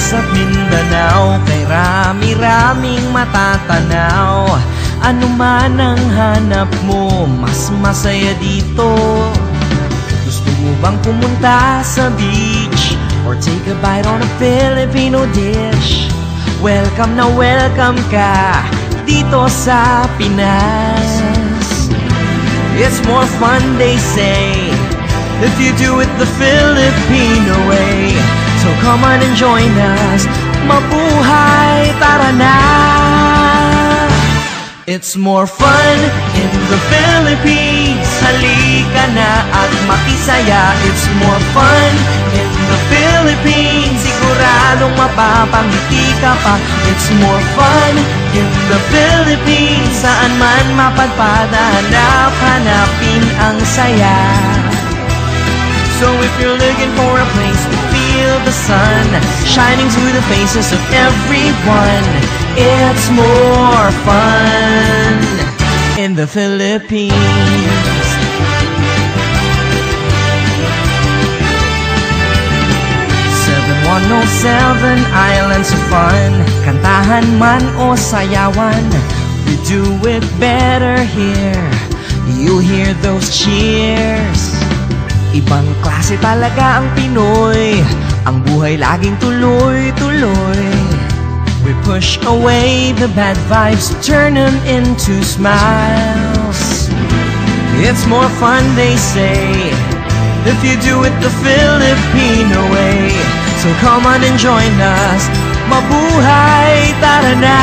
sa Mindanao, kay rami-raming matatanaw. Ano man ang hanap mo, mas masaya dito. Gusto mo bang pumunta sa beach or take a bite on a Filipino dish? Welcome na welcome ka dito sa Pinas. It's more fun, they say, if you do it the Filipino way. So come on and join us, mabuhay, tara na. It's more fun in the Philippines, halika na at makisaya. It's more fun in the Philippines, siguradong mapapangiti ka pa. It's more fun in the Philippines, saan man mapadpad, hanap-hanapin ang saya. So if you're looking for a place to feel the sun shining through the faces of everyone, it's more fun in the Philippines. 7107 Islands of Fun, kantahan man o sayawan, we do it better here. You hear those cheers. Ibang klase talaga ang Pinoy, ang buhay laging tuloy-tuloy. We push away the bad vibes, turn them into smiles. It's more fun, they say, if you do it the Filipino way. So come on and join us, mabuhay, tara na.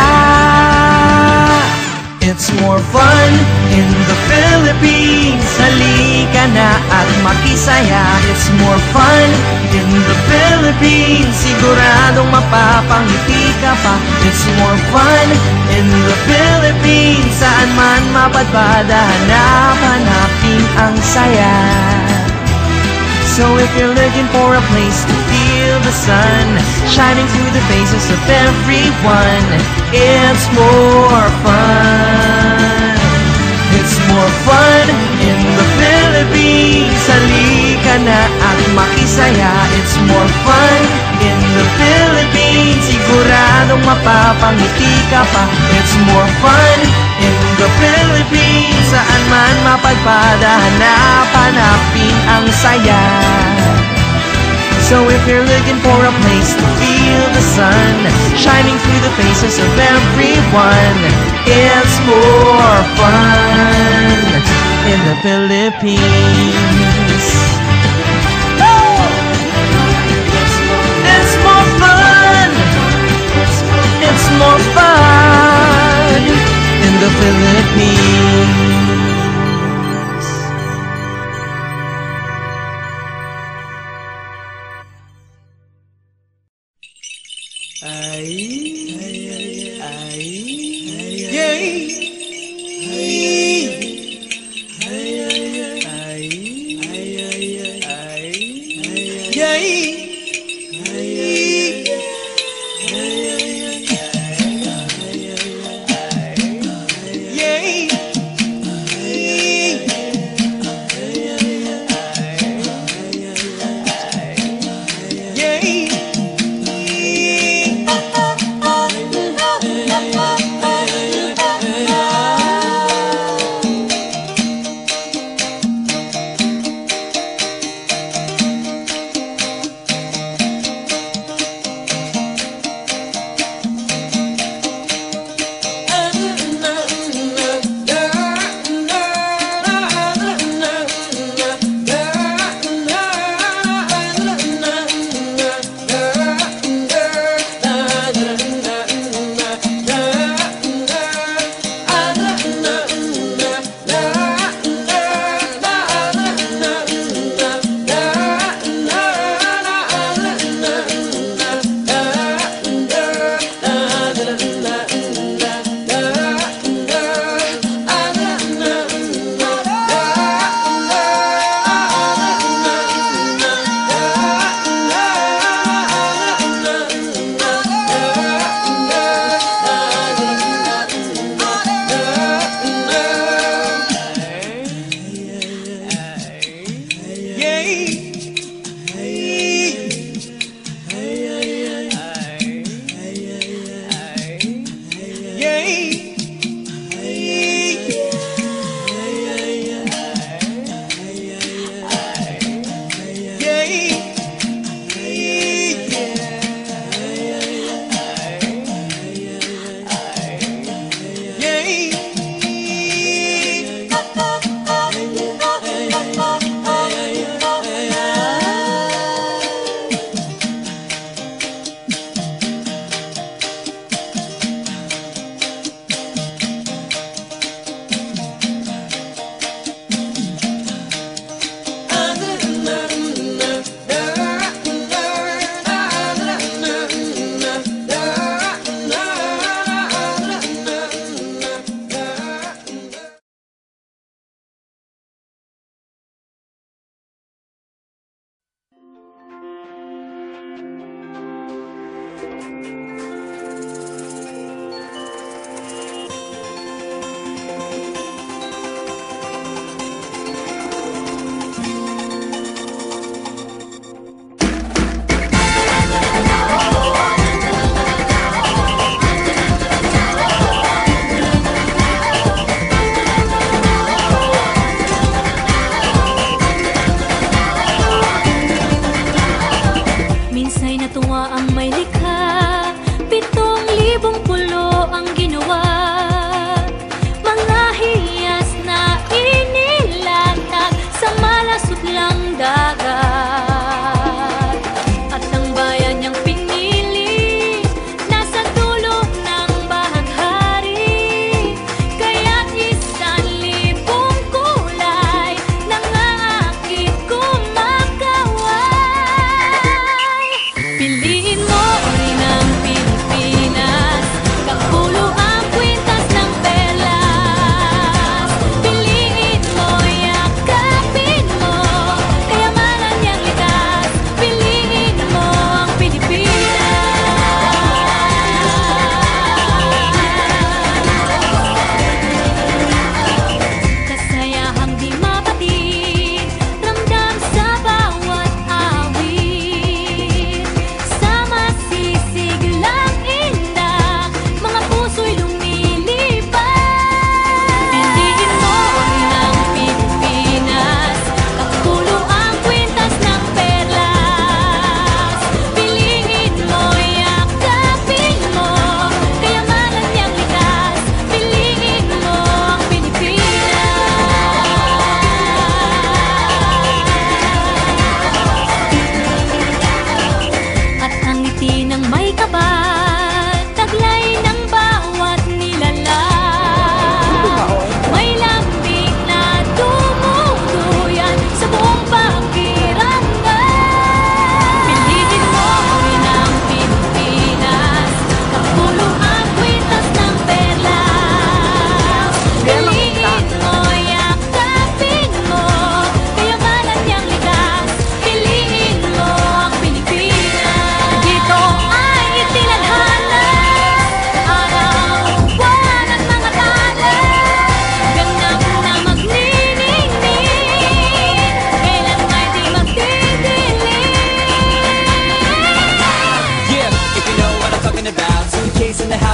It's more fun in the Philippines, halika na at makisaya. It's more fun in the Philippines, siguradong mapapangiti ka pa. It's more fun in the Philippines, saan man mapadpad, hanap-hanapin ang saya. So if you're looking for a place to feel the sun shining through the faces of everyone, it's more fun. It's more fun in the Philippines, halika na at makisaya. It's more fun in the Philippines, siguradong mapapangiti ka pa. It's more fun in the Philippines, saan man mapadpad, hanap-hanapin ang saya. So if you're looking for a place to feel the sun shining through the faces of everyone, it's more fun in the Philippines. It's more fun. It's more fun in the Philippines.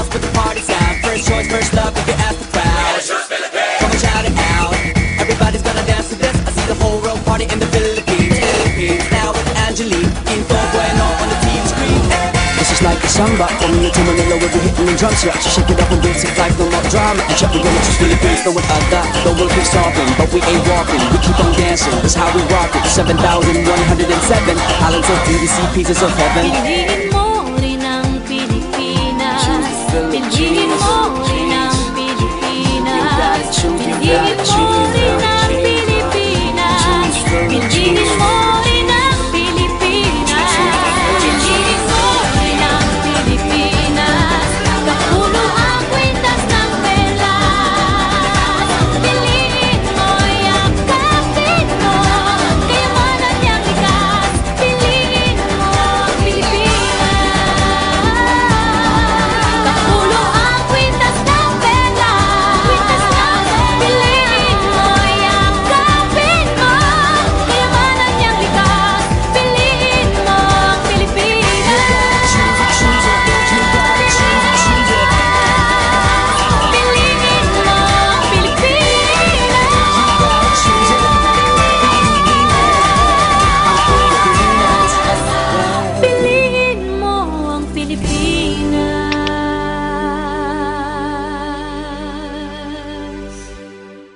house with the party sound. First choice, first love, if you ask the crowd. Come on, shout it out. Everybody's gonna dance to this. I see the whole world party in the Philippines. Now with Angelique, Quinto Bueno on the TV screen. This is like a samba, coming into Manila with the hitting the drum set. So shake it up and basic life, no more drama. And check, we're gonna choose Philippines, no one other. The world keeps talking, but we ain't walking. We keep on dancing, that's how we rock it. 7,107 islands of beauty, see pieces of heaven.